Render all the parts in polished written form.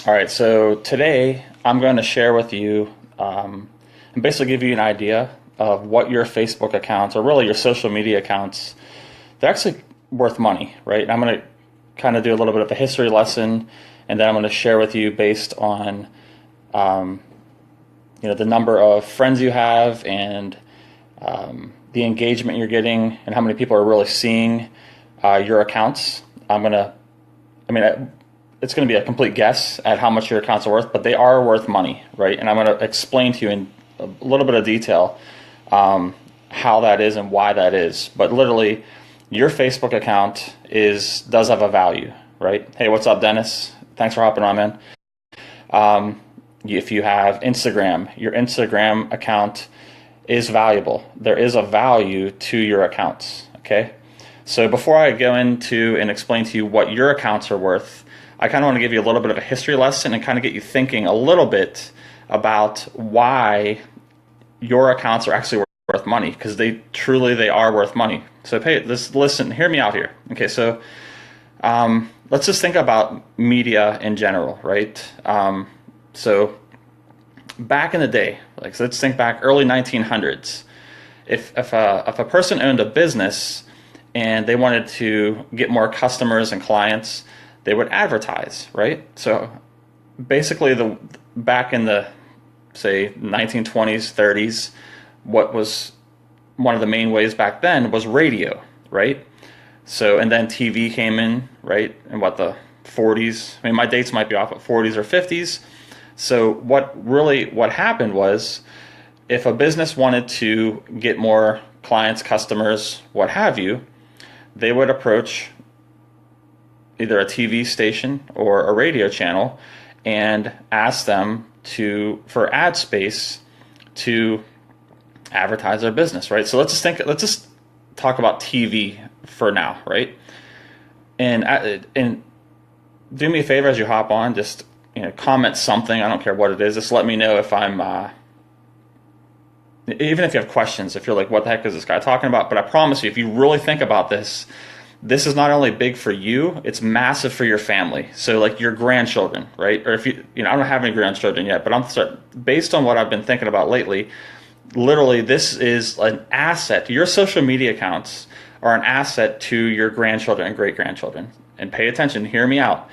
All right, so today I'm going to share with you and basically give you an idea of what your Facebook accounts or really your social media accounts, they're actually worth money, right? I'm going to kind of do a little bit of a history lesson, and then I'm going to share with you based on um, the number of friends you have and the engagement you're getting and how many people are really seeing your accounts. I mean, it's going to be a complete guess at how much your accounts are worth, but they are worth money, right? And I'm going to explain to you in a little bit of detail how that is and why that is. But literally, your Facebook account does have a value, right? Hey, what's up, Dennis? Thanks for hopping on, man. If you have Instagram, your Instagram account is valuable. There is a value to your accounts, okay? So before I go into and explain to you what your accounts are worth, I kind of want to give you a little bit of a history lesson and kind of get you thinking a little bit about why your accounts are actually worth money, because they are worth money. So listen, hear me out here. Okay, so let's just think about media in general, right? So back in the day, so let's think back early 1900s. If a person owned a business and they wanted to get more customers and clients, they would advertise, right? So basically, back in the, say, 1920s, 30s, what was one of the main ways back then was radio, right? So, and then TV came in, right? In the 40s. I mean, my dates might be off, but 40s or 50s. So what happened was, if a business wanted to get more clients, customers, what have you, they would approach either a TV station or a radio channel and ask them for ad space to advertise their business, right? So let's just talk about TV for now, right? And do me a favor as you hop on, just comment something. I don't care what it is. Just let me know if I'm even if you have questions, if you're like, what the heck is this guy talking about? But I promise you, if you really think about this, this is not only big for you, it's massive for your family. So like your grandchildren, right? Or if I don't have any grandchildren yet, but based on what I've been thinking about lately, literally this is an asset. Your social media accounts are an asset to your grandchildren and great-grandchildren. And pay attention, hear me out.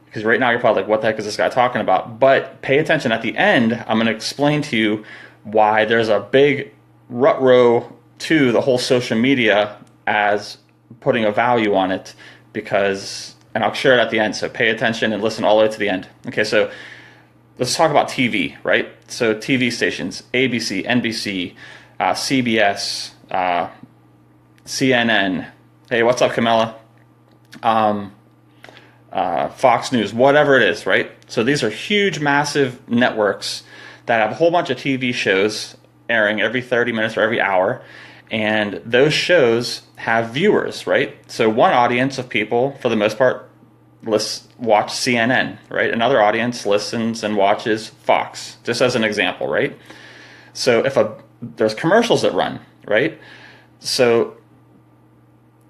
Because right now you're probably like, what the heck is this guy talking about? But pay attention. At the end, I'm going to explain to you why there's a big rut-row to the whole social media as putting a value on it, and I'll share it at the end, so pay attention and listen all the way to the end. Okay, so let's talk about TV, right? So TV stations, ABC, NBC, CBS, CNN. Hey, what's up, Camilla? Fox News, whatever it is, right? So these are huge, massive networks that have a whole bunch of TV shows airing every 30 minutes or every hour, and those shows have viewers, right? So one audience of people, for the most part, watch CNN, right? Another audience listens and watches Fox, just as an example, right? So there's commercials that run, right? So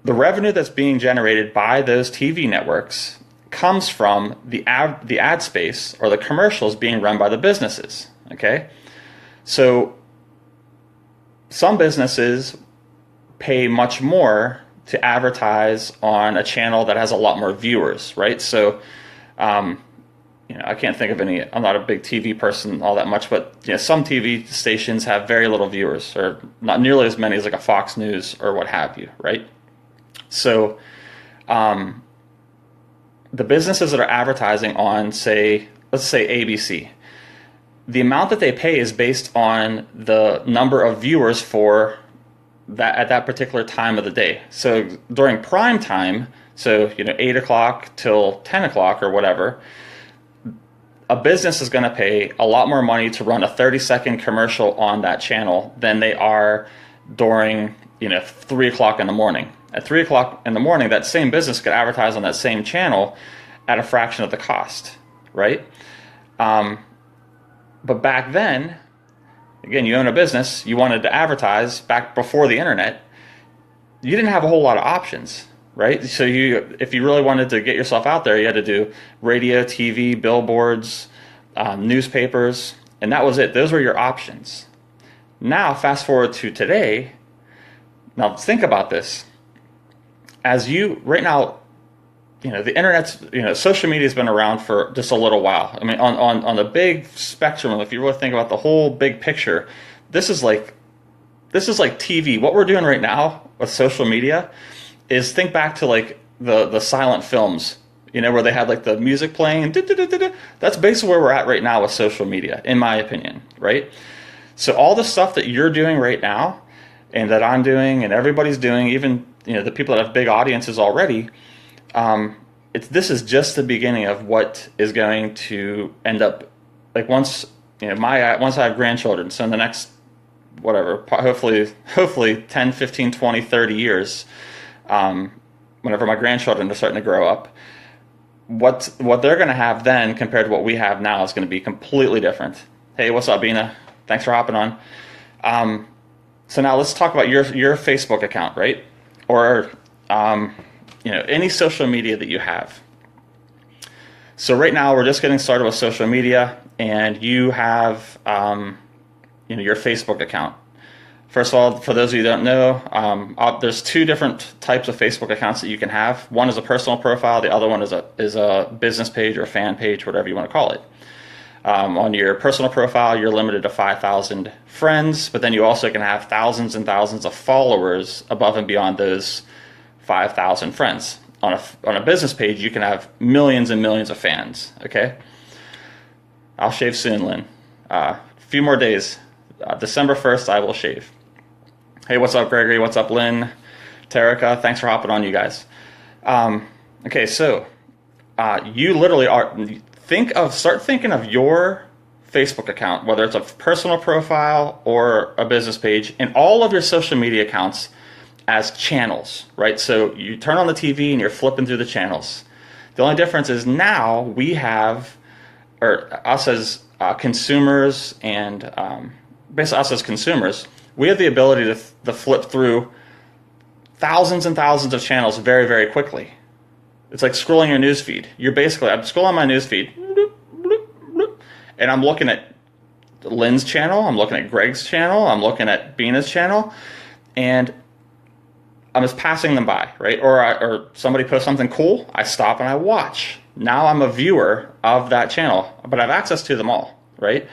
the revenue that's being generated by those TV networks comes from the ad space or the commercials being run by the businesses, okay? So some businesses pay much more to advertise on a channel that has a lot more viewers, right? So, I can't think of any. I'm not a big TV person all that much, but some TV stations have very little viewers, or not nearly as many as like a Fox News or what have you, right? So, the businesses that are advertising on, let's say ABC, the amount that they pay is based on the number of viewers for that at that particular time of the day. So during prime time, 8 o'clock till 10 o'clock or whatever, a business is going to pay a lot more money to run a 30-second commercial on that channel than they are during 3 o'clock in the morning. At 3 o'clock in the morning, that same business could advertise on that same channel at a fraction of the cost, right? But back then, again, you own a business, you wanted to advertise back before the internet, you didn't have a whole lot of options. right? So if you really wanted to get yourself out there, you had to do radio, TV, billboards, newspapers, and that was it. Those were your options. Now, fast forward to today. Now, think about this. Right now, the internet's, social media's been around for just a little while. I mean, on the big spectrum, if you really think about the whole big picture, this is like TV. What we're doing right now with social media is, think back to like the silent films, where they had like the music playing and that's basically where we're at right now with social media, in my opinion, right? So all the stuff that you're doing right now and that I'm doing and everybody's doing, even the people that have big audiences already, this is just the beginning of what is going to end up, like once I have grandchildren, so in the next whatever, hopefully 10, 15, 20, 30 years, whenever my grandchildren are starting to grow up, what they're going to have then compared to what we have now is going to be completely different. Hey, what's up, Bina? Thanks for hopping on. So now let's talk about your Facebook account, right? Or any social media that you have. So right now we're just getting started with social media, and you have your Facebook account. First of all, for those of you who don't know, there's two different types of Facebook accounts that you can have. One is a personal profile. The other one is a business page or a fan page, whatever you want to call it. On your personal profile, you're limited to 5,000 friends, but then you also can have thousands and thousands of followers above and beyond those 5,000 friends. On a business page, you can have millions and millions of fans. Okay, I'll shave soon, Lynn. A few more days. December 1st, I will shave. Hey, what's up, Gregory? What's up, Lynn? Tarika, thanks for hopping on, you guys. Okay, so you literally start thinking of your Facebook account, whether it's a personal profile or a business page, and all of your social media accounts as channels, right? So you turn on the TV and you're flipping through the channels. The only difference is now we have, or us as consumers and basically us as consumers, we have the ability to flip through thousands and thousands of channels very, very quickly. It's like scrolling your news feed. I'm scrolling my news feed, and I'm looking at Lynn's channel, I'm looking at Greg's channel, I'm looking at Bina's channel, and I'm just passing them by, right? Or somebody posts something cool, I stop and I watch. Now I'm a viewer of that channel, but I have access to them all, right?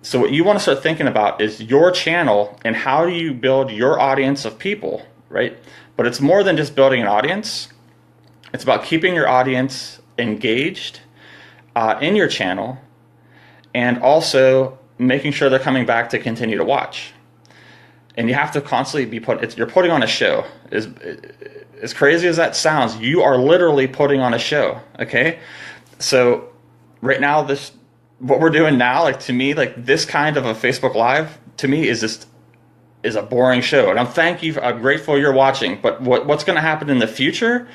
So what you want to start thinking about is your channel and how do you build your audience of people, right? But it's more than just building an audience. It's about keeping your audience engaged in your channel, and also making sure they're coming back to continue to watch. And you have to constantly be you're putting on a show. As crazy as that sounds, you are literally putting on a show, okay? So right now, what we're doing now, like, to me, like, this kind of a Facebook Live, to me, is a boring show. And I'm grateful you're watching, but what's going to happen in the future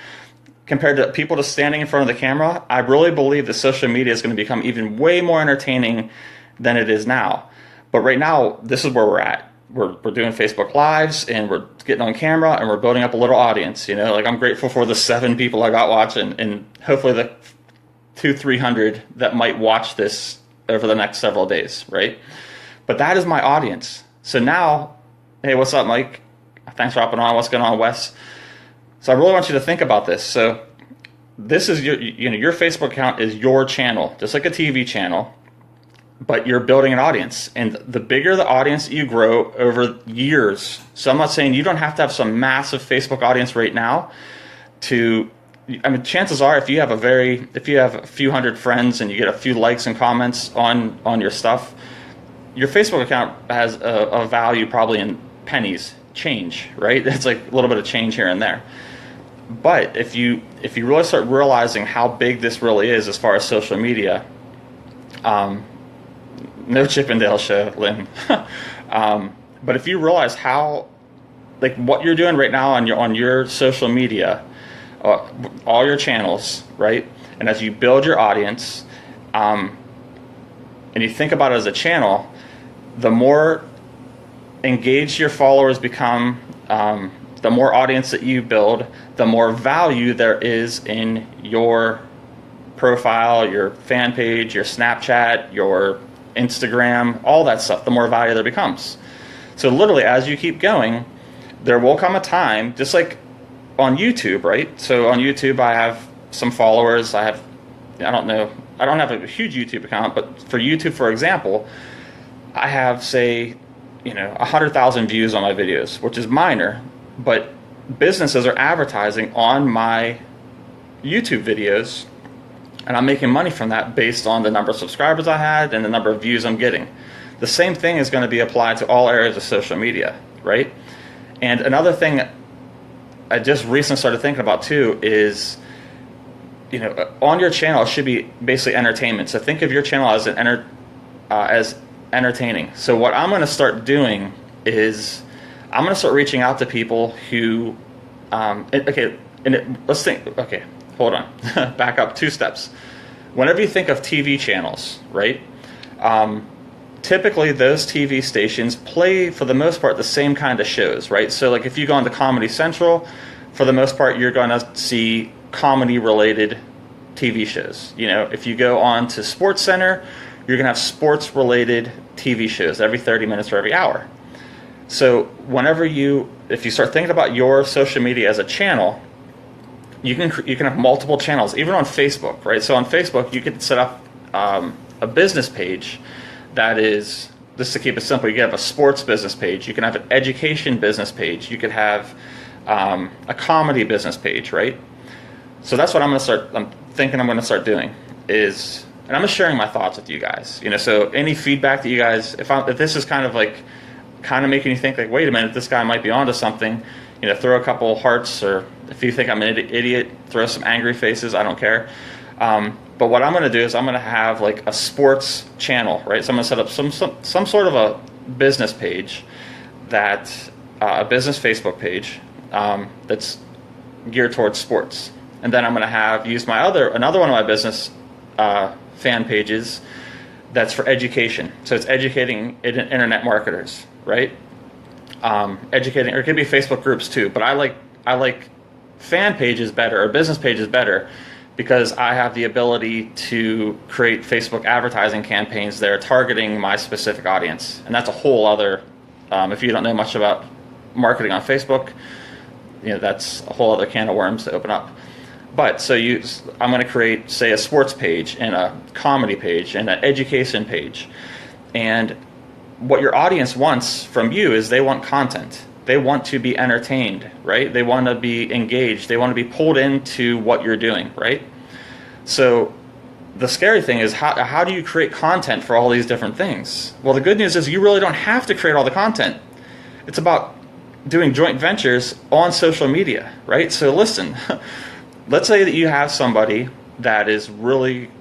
compared to people just standing in front of the camera, I really believe that social media is going to become even way more entertaining than it is now. But right now, this is where we're at. We're doing Facebook Lives, and we're getting on camera, and we're building up a little audience. Like, I'm grateful for the 7 people I got watching, and hopefully the 200-300 that might watch this over the next several days, right? But that is my audience. So now, hey, what's up, Mike? Thanks for hopping on. What's going on, Wes? So I really want you to think about this. So this is your Facebook account is your channel, just like a TV channel, but you're building an audience. And the bigger the audience that you grow over years, so I'm not saying you don't have to have some massive Facebook audience right now chances are if you have a few hundred friends and you get a few likes and comments on your stuff, your Facebook account has a value probably in pennies, change, right? It's like a little bit of change here and there. But if you really start realizing how big this really is as far as social media, no Chippendale show, Lynn. But if you realize how, like, what you're doing right now on your social media, all your channels, right? And as you build your audience, and you think about it as a channel, the more engaged your followers become, the more audience that you build, the more value there is in your profile, your fan page, your Snapchat, your Instagram, all that stuff, the more value there becomes. So literally, as you keep going, there will come a time, just like on YouTube, right? So on YouTube, I have some followers. I don't have a huge YouTube account, but for YouTube, for example, I have, say, 100,000 views on my videos, which is minor, but businesses are advertising on my YouTube videos, and I'm making money from that based on the number of subscribers I had and the number of views I'm getting. The same thing is going to be applied to all areas of social media, right? And another thing I just recently started thinking about too is, on your channel should be basically entertainment. So think of your channel as as entertaining. So what I'm going to start doing is I'm going to start reaching out to people who, let's think. Okay, hold on, back up 2 steps. Whenever you think of TV channels, right? Typically, those TV stations play, for the most part, the same kind of shows, right? So, like, if you go on to Comedy Central, for the most part, you're going to see comedy-related TV shows. If you go on to Sports Center, you're going to have sports-related TV shows every 30 minutes or every hour. So, if you start thinking about your social media as a channel, you can have multiple channels, even on Facebook, right? So on Facebook, you could set up a business page that is, just to keep it simple, you can have a sports business page, you can have an education business page, you could have a comedy business page, right? So that's what I'm thinking I'm going to start doing is, and I'm just sharing my thoughts with you guys. So any feedback that you guys, if this is kind of making you think like, wait a minute, this guy might be onto something, throw a couple hearts, or if you think I'm an idiot, throw some angry faces. I don't care. But what I'm going to do is I'm going to have like a sports channel, right? So I'm going to set up some sort of a business page, a business Facebook page that's geared towards sports, and then I'm going to use another one of my business fan pages that's for education. So it's educating internet marketers, right? Educating, or it could be Facebook groups too. But I like fan pages better, or business pages better, because I have the ability to create Facebook advertising campaigns that are targeting my specific audience. And that's a whole other, if you don't know much about marketing on Facebook, that's a whole other can of worms to open up. But I'm going to create, say, a sports page and a comedy page and an education page. And what your audience wants from you is they want content. They want to be entertained, right? They want to be engaged. They want to be pulled into what you're doing, right? So the scary thing is how do you create content for all these different things? Well, the good news is you really don't have to create all the content. It's about doing joint ventures on social media, right? So listen, let's say that you have somebody that is really,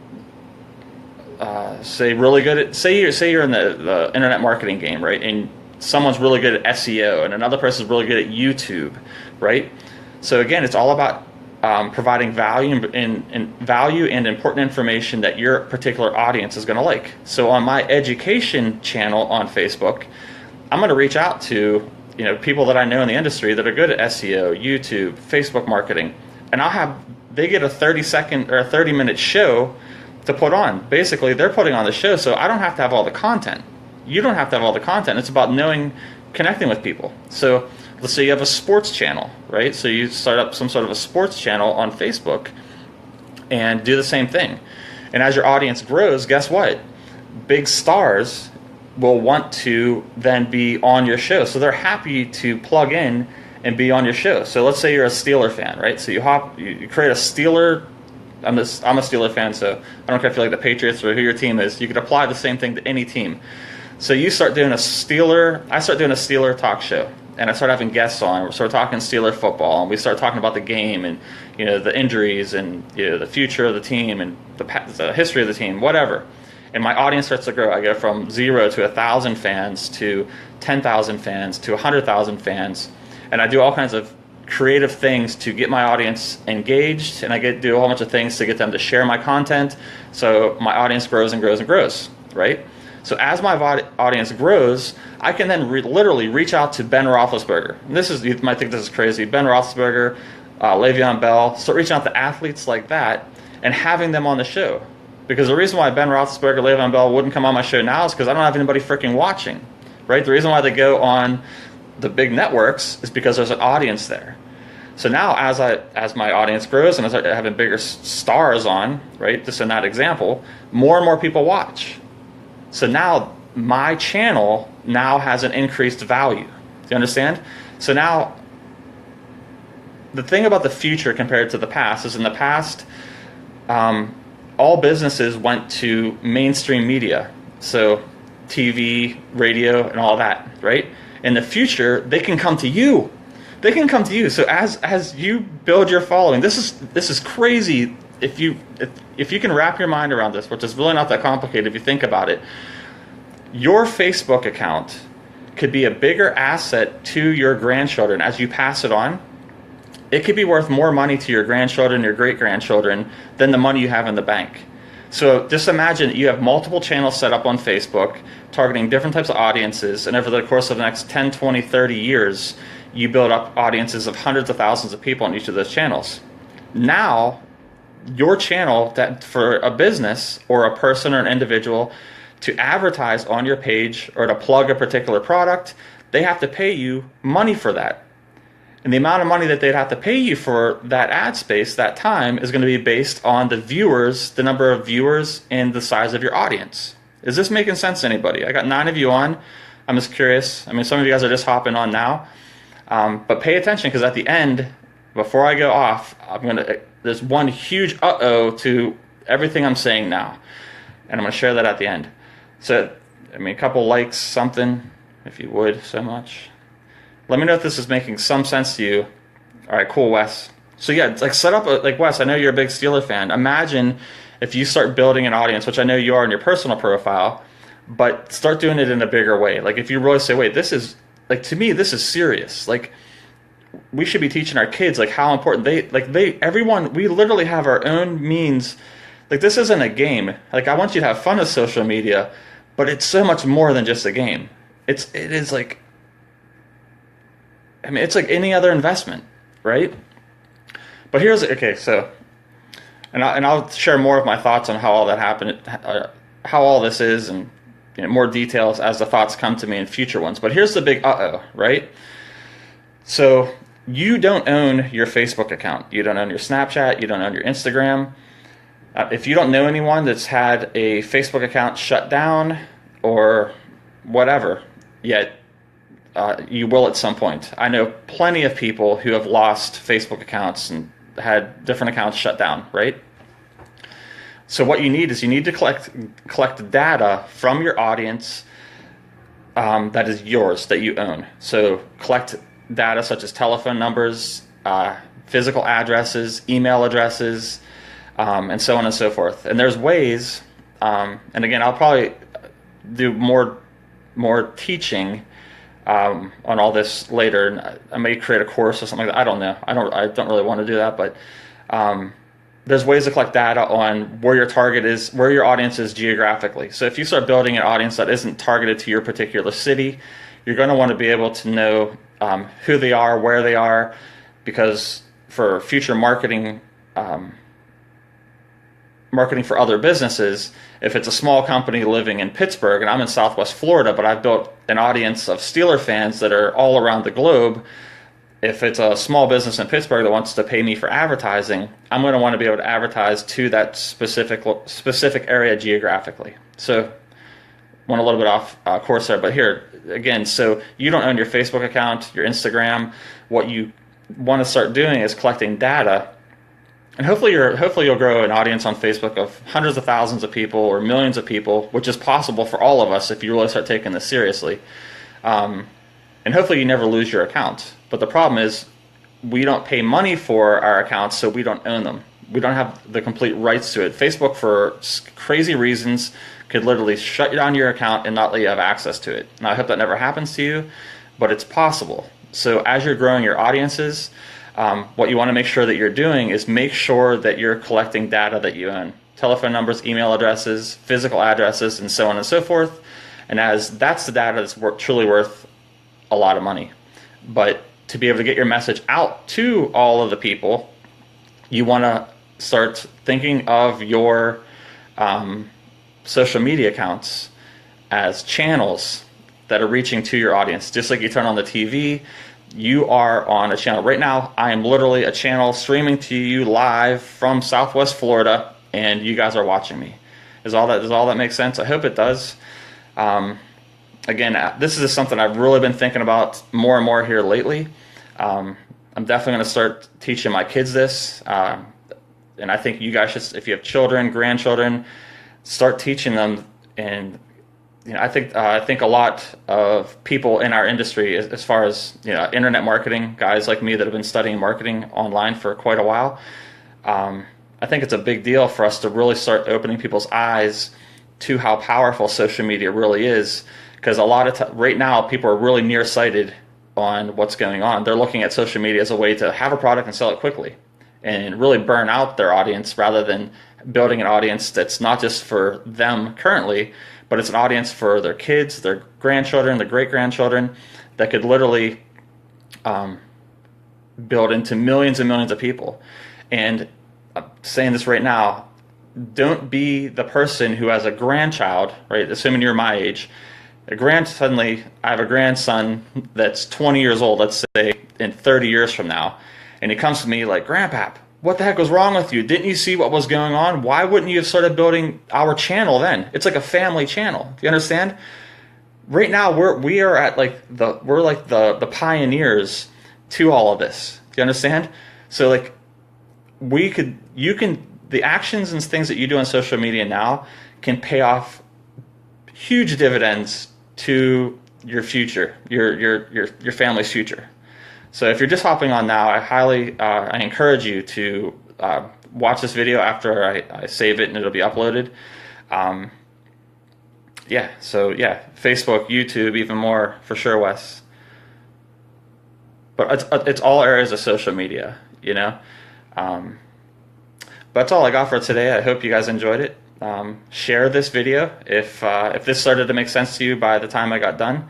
really good at, say you're in the internet marketing game, right? And someone's really good at SEO, and another person's really good at YouTube, right? So again, it's all about providing value and important information that your particular audience is going to like. So on my education channel on Facebook, I'm going to reach out to people that I know in the industry that are good at SEO, YouTube, Facebook marketing, and they get a 30-second or a 30-minute show to put on. Basically, they're putting on the show, so I don't have to have all the content. You don't have to have all the content. It's about connecting with people. So let's say you have a sports channel, right? So you start up some sort of a sports channel on Facebook and do the same thing. And as your audience grows, guess what? Big stars will want to then be on your show. So they're happy to plug in and be on your show. So let's say you're a Steeler fan, right? So you create a Steeler. I'm a Steeler fan, so I don't care if you like the Patriots or who your team is. You could apply the same thing to any team. So I start doing a Steeler talk show, and I start having guests on. We start talking Steeler football, and we start talking about the game and the injuries and the future of the team and the history of the team, whatever. And my audience starts to grow. I go from 0 to 1,000 fans to 10,000 fans to 100,000 fans, and I do all kinds of creative things to get my audience engaged, and I do a whole bunch of things to get them to share my content, so my audience grows and grows and grows, right? So as my audience grows, I can then literally reach out to Ben Roethlisberger. And this is, you might think this is crazy, Ben Roethlisberger, Le'Veon Bell, start reaching out to athletes like that and having them on the show. Because the reason why Ben Roethlisberger, Le'Veon Bell wouldn't come on my show now is because I don't have anybody freaking watching, right? The reason why they go on the big networks is because there's an audience there. So now as my audience grows and I start having bigger stars on, right, just in that example, more and more people watch. So now my channel now has an increased value. Do you understand? So now the thing about the future compared to the past is in the past, all businesses went to mainstream media. So TV, radio, and all that, right? In the future, they can come to you. They can come to you. So as you build your following, this is crazy. If you can wrap your mind around this, which is really not that complicated if you think about it, your Facebook account could be a bigger asset to your grandchildren as you pass it on. It could be worth more money to your grandchildren, your great-grandchildren, than the money you have in the bank. So just imagine that you have multiple channels set up on Facebook, targeting different types of audiences, and over the course of the next 10, 20, 30 years, you build up audiences of hundreds of thousands of people on each of those channels. Now, your channel, that for a business or a person or an individual to advertise on your page or to plug a particular product, they have to pay you money for that. And the amount of money that they'd have to pay you for that ad space, that time, is going to be based on the viewers, the number of viewers, and the size of your audience. Is this making sense to anybody? I got 9 of you on. I'm just curious. I mean, some of you guys are just hopping on now. But pay attention, because at the end, before I go off, there's one huge uh-oh to everything I'm saying now. And I'm going to share that at the end. So, I mean, a couple likes, something, if you would, so much. Let me know if this is making some sense to you. All right, cool, Wes. So yeah, it's like set up, like Wes, I know you're a big Steeler fan. Imagine if you start building an audience, which I know you are in your personal profile, but start doing it in a bigger way. Like if you really say, wait, this is, like to me, this is serious. Like we should be teaching our kids like how important everyone, we literally have our own means. Like this isn't a game. Like I want you to have fun with social media, but it's so much more than just a game. It is like, I mean, it's like any other investment, right? But here's, okay, so, and I'll share more of my thoughts on how all that happened, how all this is, and more details as the thoughts come to me in future ones. But here's the big uh-oh, right? So you don't own your Facebook account. You don't own your Snapchat. You don't own your Instagram. If you don't know anyone that's had a Facebook account shut down or whatever yet, you will at some point. I know plenty of people who have lost Facebook accounts and had different accounts shut down, right? So what you need is you need to collect data from your audience that is yours, that you own. So collect data such as telephone numbers, physical addresses, email addresses, and so on and so forth. And there's ways, and again, I'll probably do more teaching on all this later, and I may create a course or something like that. I don't know. I don't really want to do that, but there's ways to collect data on where your target is, where your audience is geographically. So if you start building an audience that isn't targeted to your particular city, you're going to want to be able to know who they are, where they are, because for future marketing for other businesses, if it's a small company living in Pittsburgh and I'm in Southwest Florida, but I've built an audience of Steeler fans that are all around the globe, if it's a small business in Pittsburgh that wants to pay me for advertising, I'm going to want to be able to advertise to that specific area geographically. So went a little bit off course there, but here, again, so you don't own your Facebook account, your Instagram. What you want to start doing is collecting data. And hopefully you'll grow an audience on Facebook of hundreds of thousands of people or millions of people, which is possible for all of us if you really start taking this seriously. And hopefully you never lose your account. But the problem is we don't pay money for our accounts, so we don't own them. We don't have the complete rights to it. Facebook, for crazy reasons, could literally shut down your account and not let you have access to it. Now, I hope that never happens to you, but it's possible. So as you're growing your audiences, what you want to make sure that you're doing is make sure that you're collecting data that you own. telephone numbers, email addresses, physical addresses, and so on and so forth. And as that's the data that's truly worth a lot of money. But to be able to get your message out to all of the people, you want to start thinking of your social media accounts as channels that are reaching to your audience. Just like you turn on the TV, you are on a channel. Right now, I am literally a channel streaming to you live from Southwest Florida, and you guys are watching me. Does all that make sense? I hope it does. Again, this is something I've really been thinking about more and more here lately. I'm definitely going to start teaching my kids this. And I think you guys should, if you have children, grandchildren, start teaching them. And I think a lot of people in our industry, as far as internet marketing, guys like me that have been studying marketing online for quite a while, I think it's a big deal for us to really start opening people's eyes to how powerful social media really is. Because a lot of right now, people are really nearsighted on what's going on. They're looking at social media as a way to have a product and sell it quickly, and really burn out their audience rather than building an audience that's not just for them currently, but it's an audience for their kids, their grandchildren, their great-grandchildren, that could literally build into millions and millions of people. And I'm saying this right now, don't be the person who has a grandchild, right? Assuming you're my age, suddenly I have a grandson that's 20 years old, let's say in 30 years from now, and he comes to me like, "Grandpap, what the heck was wrong with you? Didn't you see what was going on? Why wouldn't you have started building our channel then?" It's like a family channel. Do you understand? Right now we are at we're like the pioneers to all of this. Do you understand? So like the actions and things that you do on social media now can pay off huge dividends to your future, your family's future. So if you're just hopping on now, I encourage you to watch this video after I save it and it'll be uploaded. Facebook, YouTube, even more for sure, Wes. But it's all areas of social media, But that's all I got for today. I hope you guys enjoyed it. Share this video if this started to make sense to you by the time I got done.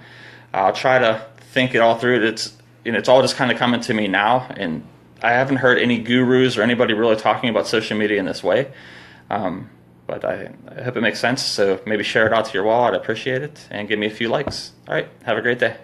I'll try to think it all through. It's all just kind of coming to me now, and I haven't heard any gurus or anybody really talking about social media in this way. But I hope it makes sense. So maybe share it out to your wall. I'd appreciate it, and give me a few likes. All right, have a great day.